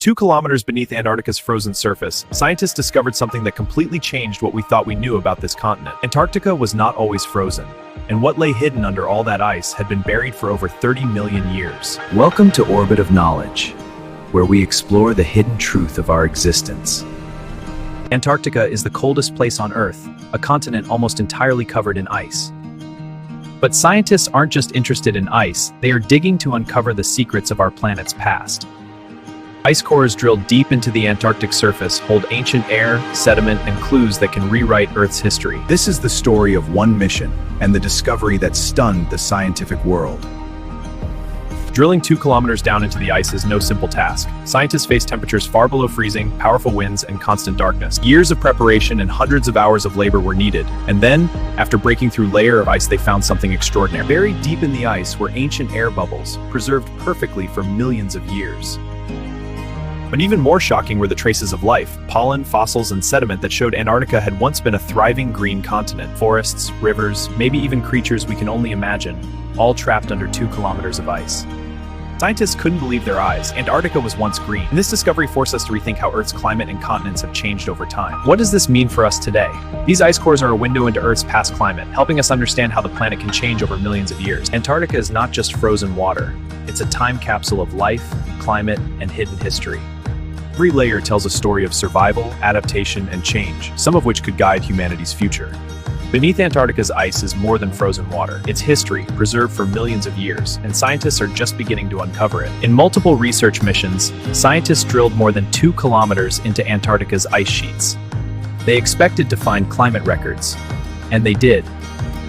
2 kilometers beneath Antarctica's frozen surface, scientists discovered something that completely changed what we thought we knew about this continent. Antarctica was not always frozen, and what lay hidden under all that ice had been buried for over 30 million years. Welcome to Orbit of Knowledge, where we explore the hidden truth of our existence. Antarctica is the coldest place on Earth, a continent almost entirely covered in ice. But scientists aren't just interested in ice, they are digging to uncover the secrets of our planet's past. Ice cores drilled deep into the Antarctic surface hold ancient air, sediment, and clues that can rewrite Earth's history. This is the story of one mission and the discovery that stunned the scientific world. Drilling 2 kilometers down into the ice is no simple task. Scientists face temperatures far below freezing, powerful winds, and constant darkness. Years of preparation and hundreds of hours of labor were needed. And then, after breaking through a layer of ice, they found something extraordinary. Buried deep in the ice were ancient air bubbles, preserved perfectly for millions of years. But even more shocking were the traces of life, pollen, fossils, and sediment that showed Antarctica had once been a thriving green continent. Forests, rivers, maybe even creatures we can only imagine, all trapped under 2 kilometers of ice. Scientists couldn't believe their eyes. Antarctica was once green, and this discovery forced us to rethink how Earth's climate and continents have changed over time. What does this mean for us today? These ice cores are a window into Earth's past climate, helping us understand how the planet can change over millions of years. Antarctica is not just frozen water. It's a time capsule of life, climate, and hidden history. Every layer tells a story of survival, adaptation, and change, some of which could guide humanity's future. Beneath Antarctica's ice is more than frozen water. It's history, preserved for millions of years, and scientists are just beginning to uncover it. In multiple research missions, scientists drilled more than 2 kilometers into Antarctica's ice sheets. They expected to find climate records, and they did.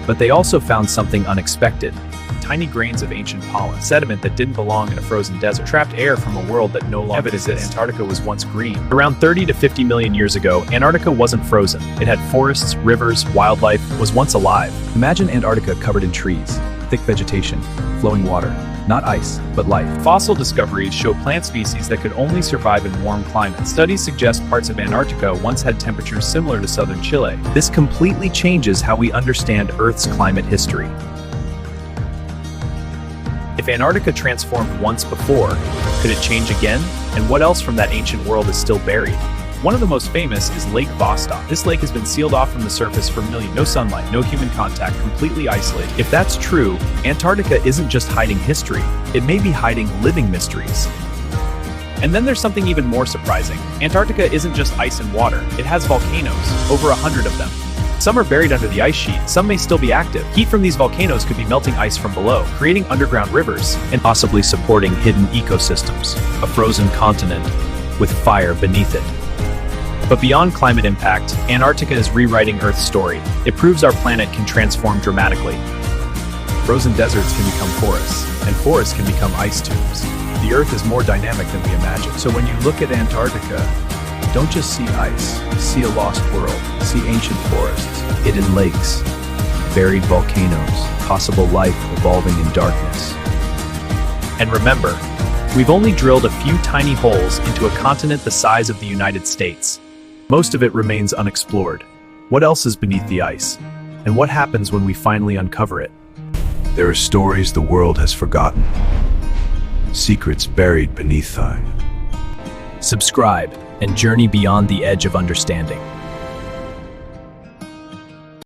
But they also found something unexpected. Tiny grains of ancient pollen, sediment that didn't belong in a frozen desert, trapped air from a world that no longer exists. Evidence that Antarctica was once green. Around 30 to 50 million years ago, Antarctica wasn't frozen. It had forests, rivers, wildlife, was once alive. Imagine Antarctica covered in trees, thick vegetation, flowing water, not ice, but life. Fossil discoveries show plant species that could only survive in warm climates. Studies suggest parts of Antarctica once had temperatures similar to southern Chile. This completely changes how we understand Earth's climate history. If Antarctica transformed once before, could it change again? And what else from that ancient world is still buried? One of the most famous is Lake Vostok. This lake has been sealed off from the surface for millions. No sunlight, no human contact, completely isolated. If that's true, Antarctica isn't just hiding history, it may be hiding living mysteries. And then there's something even more surprising. Antarctica isn't just ice and water, it has volcanoes, over 100 of them. Some are buried under the ice sheet, some may still be active. Heat from these volcanoes could be melting ice from below, creating underground rivers, and possibly supporting hidden ecosystems. A frozen continent with fire beneath it. But beyond climate impact, Antarctica is rewriting Earth's story. It proves our planet can transform dramatically. Frozen deserts can become forests, and forests can become ice tubes. The Earth is more dynamic than we imagine. So when you look at Antarctica, don't just see ice, see a lost world, see ancient forests, hidden lakes, buried volcanoes, possible life evolving in darkness. And remember, we've only drilled a few tiny holes into a continent the size of the United States. Most of it remains unexplored. What else is beneath the ice? And what happens when we finally uncover it? There are stories the world has forgotten, secrets buried beneath time. Subscribe and journey beyond the edge of understanding.